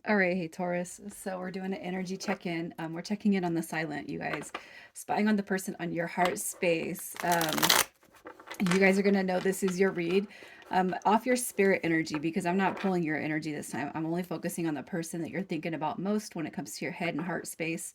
All right, hey Taurus. So we're doing an energy check-in. We're checking in on the silent, you guys. Spying on the person on your heart space. You guys are gonna know this is your read. Off your spirit energy because I'm not pulling your energy this time. I'm only focusing on the person that you're thinking about most when it comes to your head and heart space.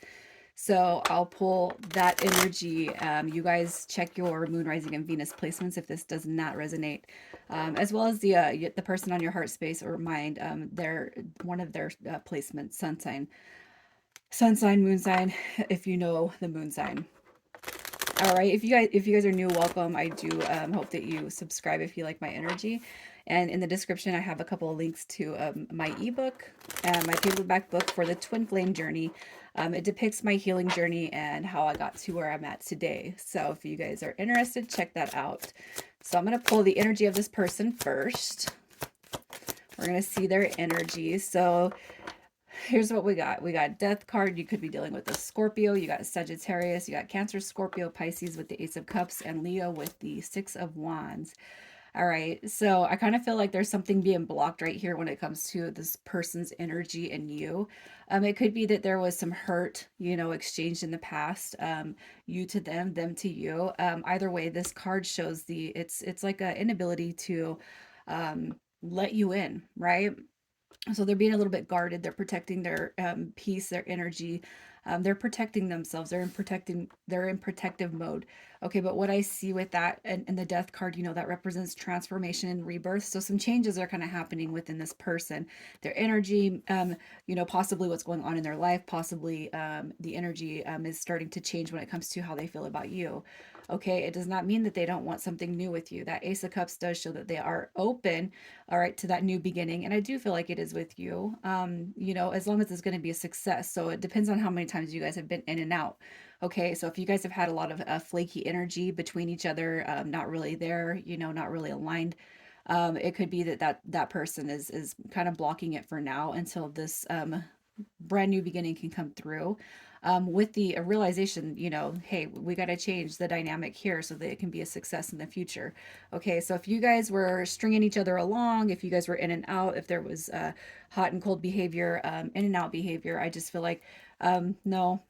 So I'll pull that energy. You guys check your moon, rising, and Venus placements if this does not resonate, as well as the person on your heart space or mind. Their one of their placements, sun sign, moon sign. If you know the moon sign. All right, if you guys are new, welcome. I do hope that you subscribe if you like my energy. And in the description, I have a couple of links to my ebook and my paperback book for the Twin Flame Journey. It depicts my healing journey and how I got to where I'm at today. So if you guys are interested, check that out. So I'm going to pull the energy of this person first. We're going to see their energy. So here's what we got. We got Death card. You could be dealing with a Scorpio. You got Sagittarius. You got Cancer, Scorpio, Pisces with the Ace of Cups, and Leo with the Six of Wands. All right. So I kind of feel like there's something being blocked right here when it comes to this person's energy and you. It could be that there was some hurt, exchanged in the past. You to them to you. Either way, this card shows it's like an inability to let you in, right? So they're being a little bit guarded. They're protecting their peace, their energy. They're protecting themselves. They're in protective mode. Okay, but what I see with that and the death card, that represents transformation and rebirth. So some changes are kind of happening within this person. Their energy, possibly what's going on in their life, possibly the energy is starting to change when it comes to how they feel about you. Okay, it does not mean that they don't want something new with you. That Ace of Cups does show that they are open, all right, to that new beginning. And I do feel like it is with you, as long as it's going to be a success. So it depends on how many times you guys have been in and out. Okay, so if you guys have had a lot of flaky energy between each other, not really there, not really aligned, it could be that person is kind of blocking it for now until this brand new beginning can come through, with the realization, hey, we got to change the dynamic here so that it can be a success in the future. Okay, so if you guys were stringing each other along, if you guys were in and out, if there was hot and cold behavior, in and out behavior, I just feel like, no,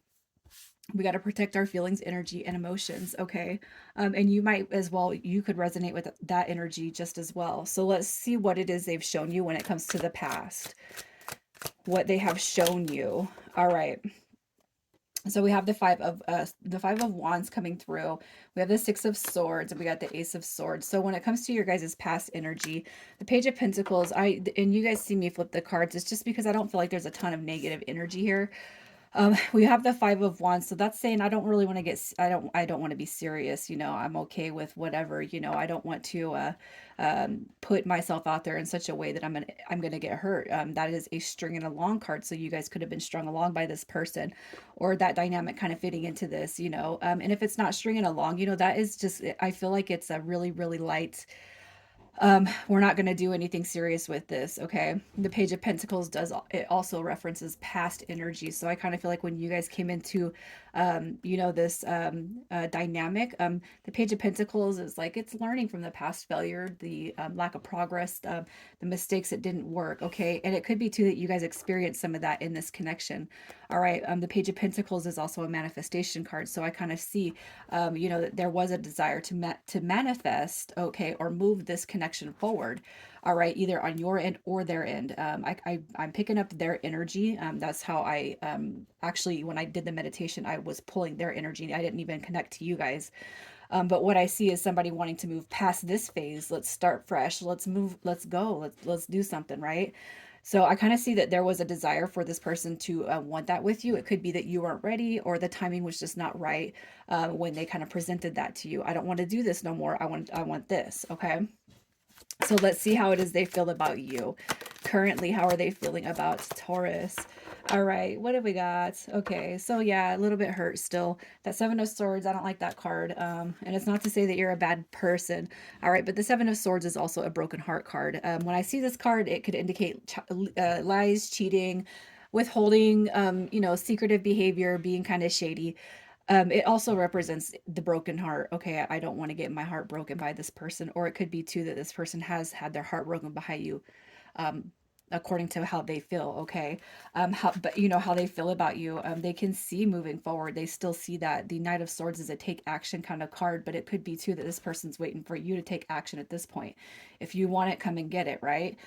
we got to protect our feelings, energy, and emotions. Okay, and you might as well, you could resonate with that energy just as well. So let's see what it is they've shown you when it comes to the past, what they have shown you. All right, so we have the five of wands coming through. We have the six of swords, and we got the ace of swords. So when it comes to your guys' past energy, the page of pentacles, and you guys see me flip the cards, it's just because I don't feel like there's a ton of negative energy here. We have the five of wands, so that's saying I don't really want to I don't want to be serious. I'm okay with whatever. I don't want to put myself out there in such a way that I'm gonna get hurt. That is a stringing along card, so you guys could have been strung along by this person, or that dynamic kind of fitting into this. And if it's not stringing along, that is just, I feel like it's a really really light, we're not going to do anything serious with this. Okay, the page of pentacles does, it also references past energy, so I kind of feel like when you guys came into this dynamic, the page of pentacles is like it's learning from the past failure, the lack of progress, the mistakes that didn't work. Okay, and it could be too that you guys experienced some of that in this connection. All right, the page of pentacles is also a manifestation card, so I kind of see, that there was a desire to manifest, okay, or move this connection forward. All right, either on your end or their end. I'm picking up their energy. That's how I, actually, when I did the meditation, I was pulling their energy. I didn't even connect to you guys. But what I see is somebody wanting to move past this phase. Let's start fresh. Let's move. Let's go. Let's do something, right? So I kind of see that there was a desire for this person to want that with you. It could be that you weren't ready, or the timing was just not right, when they kind of presented that to you. I don't want to do this no more. I want this. Okay. So let's see how it is they feel about you. Currently, how are they feeling about Taurus? All right, what have we got? Okay, so yeah, a little bit hurt still. That Seven of Swords, I don't like that card. And it's not to say that you're a bad person. All right, but the Seven of Swords is also a broken heart card. When I see this card, it could indicate lies, cheating, withholding, secretive behavior, being kind of shady. It also represents the broken heart. Okay, I don't want to get my heart broken by this person, or it could be too that this person has had their heart broken by you, um, according to how they feel. Okay. But you know how they feel about you. They can see moving forward. They still see that the Knight of Swords is a take action kind of card, but it could be too that this person's waiting for you to take action at this point. If you want it, come and get it, right?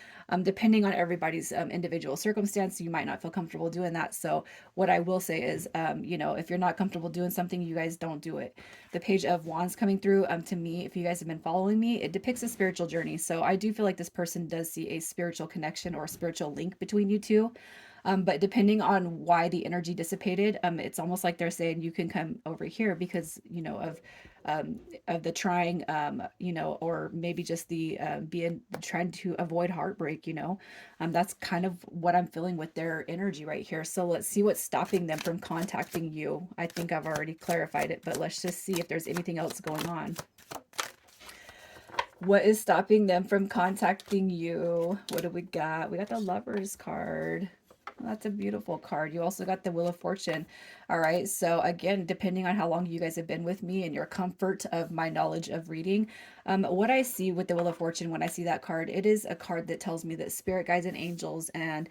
Depending on everybody's individual circumstance, you might not feel comfortable doing that. So what I will say is, you know, if you're not comfortable doing something, you guys don't do it. The Page of Wands coming through, to me, if you guys have been following me, it depicts a spiritual journey. So I do feel like this person does see a spiritual connection or a spiritual link between you two. But depending on why the energy dissipated, it's almost like they're saying you can come over here because, you know, of the trying, you know, or maybe just the being trying to avoid heartbreak, you know. That's kind of what I'm feeling with their energy right here. So let's see what's stopping them from contacting you. I think I've already clarified it, but let's just see if there's anything else going on. What is stopping them from contacting you? What do we got? We got the Lovers card. That's a beautiful card. You also got the Wheel of Fortune. All right. So again, depending on how long you guys have been with me and your comfort of my knowledge of reading, what I see with the Wheel of Fortune when I see that card, it is a card that tells me that spirit guides and angels and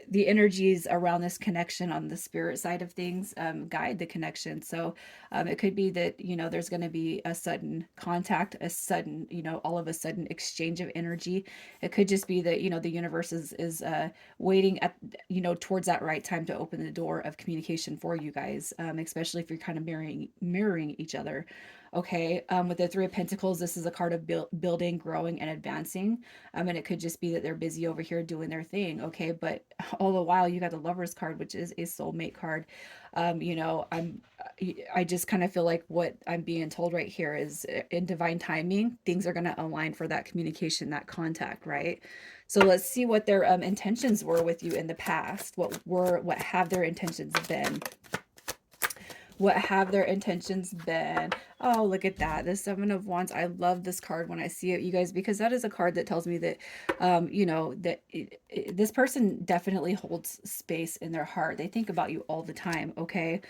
the energies around this connection on the spirit side of things guide the connection. So it could be that, you know, there's going to be a sudden contact, a sudden, you know, all of a sudden exchange of energy. It could just be that, you know, the universe is waiting at, you know, towards that right time to open the door of communication for you guys, especially if you're kind of mirroring each other. Okay. With the Three of Pentacles, this is a card of building, growing, and advancing. And it could just be that they're busy over here doing their thing. Okay. But all the while, you got the Lover's card, which is a soulmate card. You know, I just kind of feel like what I'm being told right here is in divine timing, things are going to align for that communication, that contact, right? So let's see what their intentions were with you in the past. What have their intentions been? What have their intentions been? Oh, look at that. The Seven of Wands. I love this card when I see it, you guys, because that is a card that tells me that, you know, that this person definitely holds space in their heart. They think about you all the time, okay?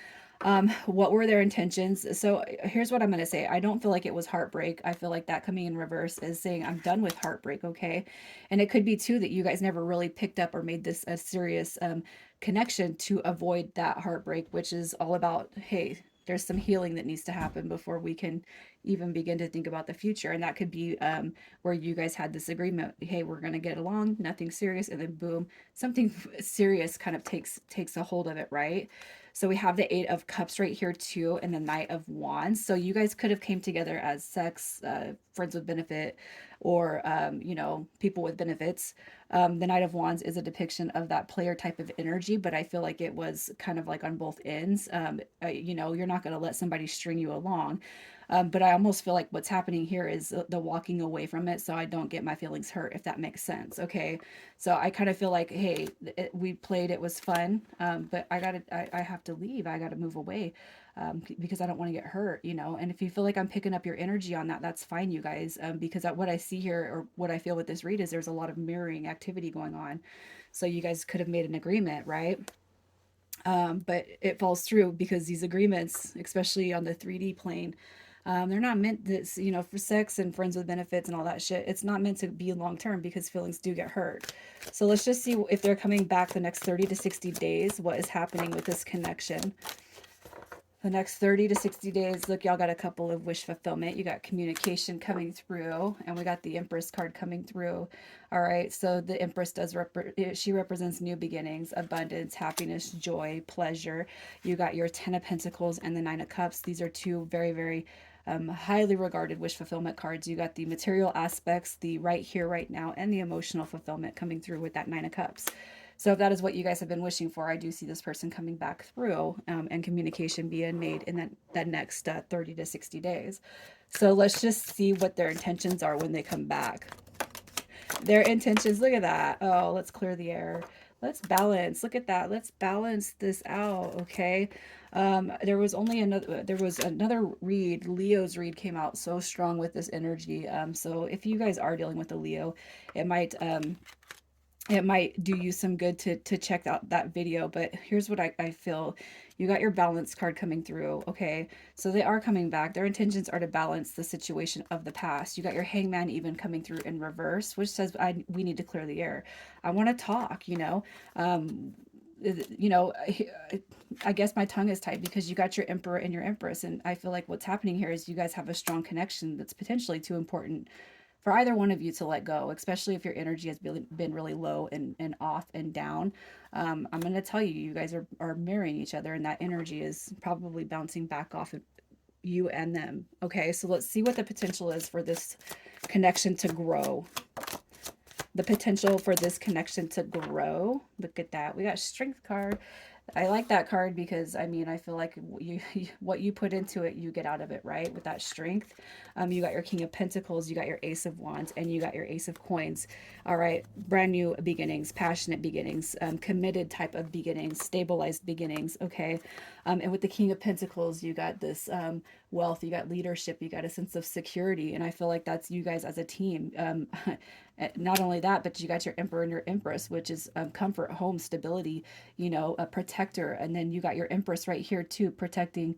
What were their intentions? So here's what I'm going to say. I don't feel like it was heartbreak. I feel like that coming in reverse is saying I'm done with heartbreak, okay? And it could be too that you guys never really picked up or made this a serious connection to avoid that heartbreak, which is all about, hey, there's some healing that needs to happen before we can even begin to think about the future. And that could be where you guys had this agreement, hey, we're going to get along, nothing serious, and then boom, something serious kind of takes a hold of it, right? So we have the Eight of Cups right here too, and the Knight of Wands. So you guys could have came together as sex, friends with benefit, or you know, people with benefits. The Knight of Wands is a depiction of that player type of energy, but I feel like it was kind of like on both ends. You know, you're not going to let somebody string you along. But I almost feel like what's happening here is the walking away from it so I don't get my feelings hurt, if that makes sense. Okay. So I kind of feel like, hey, we played, it was fun, but I have to leave. I got to move away because I don't want to get hurt, you know. And if you feel like I'm picking up your energy on that, that's fine, you guys, because what I see here or what I feel with this read is there's a lot of mirroring activity going on. So you guys could have made an agreement, right? But it falls through because these agreements, especially on the 3D plane, they're not meant this, you know, for sex and friends with benefits and all that shit. It's not meant to be long term because feelings do get hurt. So let's just see if they're coming back the next 30 to 60 days. What is happening with this connection? The next 30 to 60 days. Look, y'all got a couple of wish fulfillment. You got communication coming through, and we got the Empress card coming through. All right, so the Empress she represents new beginnings, abundance, happiness, joy, pleasure. You got your 10 of Pentacles and the 9 of Cups. These are two very, very highly regarded wish fulfillment cards. You got the material aspects, the right here, right now, and the emotional fulfillment coming through with that 9 of Cups. So if that is what you guys have been wishing for, I do see this person coming back through and communication being made in that next 30 to 60 days. So let's just see what their intentions are when they come back. Their intentions, look at that. Oh, let's clear the air. Let's balance. Look at that. Let's balance this out, okay? There was another read. Leo's read came out so strong with this energy. So if you guys are dealing with a Leo, it might it might do you some good to check out that video. But here's what I feel. You got your balance card coming through. Okay, so they are coming back. Their intentions are to balance the situation of the past. You got your hangman even coming through in reverse, which says we need to clear the air. I want to talk, um, you know, I guess my tongue is tied because you got your emperor and your empress. And I feel like what's happening here is you guys have a strong connection that's potentially too important for either one of you to let go, especially if your energy has been really low and off and down. I'm going to tell you, you guys are mirroring each other, and that energy is probably bouncing back off of you and them. Okay, so let's see what the potential is for this connection to grow. The potential for this connection to grow. Look at that. We got strength card. I like that card because I mean I feel like you what you put into it you get out of it, right? With that strength. You got your King of Pentacles, you got your Ace of Wands, and you got your Ace of Coins. All right, brand new beginnings, passionate beginnings, committed type of beginnings, stabilized beginnings. Okay, and with the King of Pentacles, you got this wealth, you got leadership, you got a sense of security, and I feel like that's you guys as a team. Not only that, but you got your Emperor and your Empress, which is comfort, home, stability, a protector. And then you got your Empress right here too, protecting,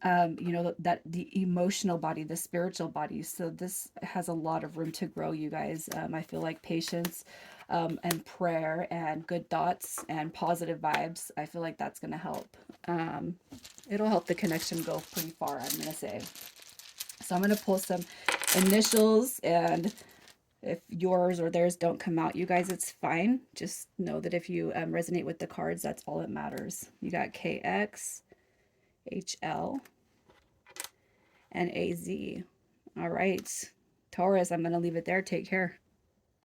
that the emotional body, the spiritual body. So this has a lot of room to grow, you guys. I feel like patience, and prayer and good thoughts and positive vibes. I feel like that's going to help. Um, it'll help the connection go pretty far, I'm going to say. So I'm going to pull some initials, and if yours or theirs don't come out, you guys, it's fine. Just know that if you resonate with the cards, that's all that matters. You got KX, HL, and AZ. All right. Taurus, I'm going to leave it there. Take care.